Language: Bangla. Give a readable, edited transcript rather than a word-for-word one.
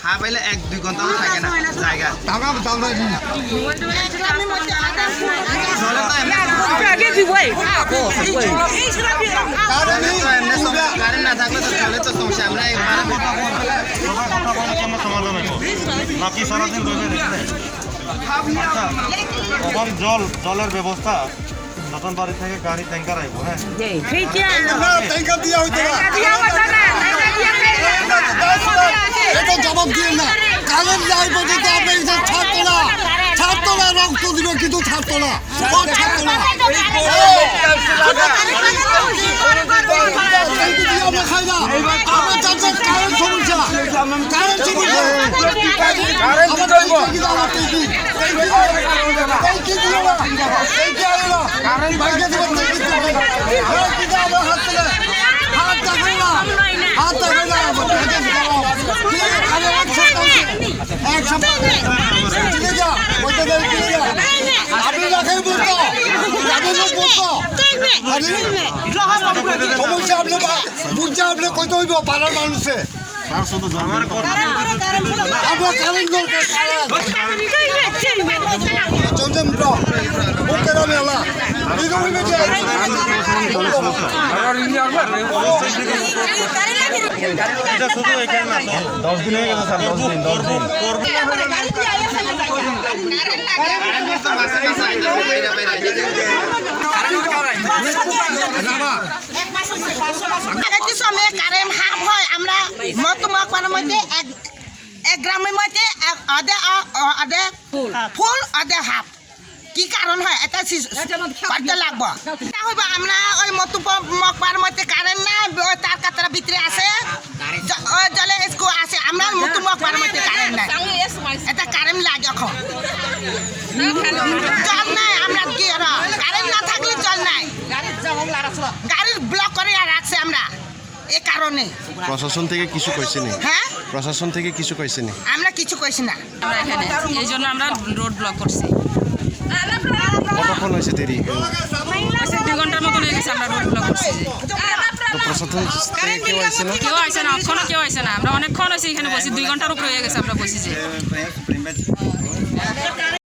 হ্যাঁ পাইলে 1-2 ঘন্টাও থাকে না জায়গা টাকা দাম নাই গাড়ি না থাকলে তো তাহলে তো সমস্যা আমরা সমাধান নাকি সারাদিন জলের ব্যবস্থা নতুন বাড়ি থেকে গাড়ি ট্যাঙ্কার আইব হ্যাঁ ট্যাঙ্কার দিয়া হইতো এটা জবাব দিয়ে না কারণ যাই পর্যন্ত আপনি ছাড়তো না রক্ত দিবে কিন্তু ছাড়তো না ছাড়তো না বুঝছে আপনি কইতে হইব পাড়ার মানুষে এটা শুধু এখানে না 10 দিন হয়ে গেছে স্যার 10 দিন এক গ্রামের মধ্যে ফুল আদে হাফ কি কারণ হয় এটা করতে লাগবো আমরা ওই মকবার মধ্যে কারেন্ট না তার কাতার ভিতরে আছে জলে স্কুল আছে আমরা মকবার মধ্যে কারেন্ট নাই এটা কারেন্ট লাগে এখন জল নাই আমরা কি কারেন্ট না থাকলে জল নাই গাড়ির ব্লক করে রাখছে আমরা এ কারণে প্রশাসন থেকে কিছু কইছে নি হ্যাঁ প্রশাসন থেকে কিছু কইছে নি আমরা কিছু কইছি না আমরা এখানে এই জন্য আমরা রোড ব্লক করছি কতক্ষণ হয়েছে দেরি 2 ঘন্টার মতন হয়ে গেছে আমরা রোড ব্লক করছি তো প্রশাসন থেকে কেউ আসছে না কেউ আসে না এখনো কেউ আসে না আমরা অনেকক্ষণ হয়েছে এখানে বসি 2 ঘন্টার উপরে হয়ে গেছে আমরা বসি যে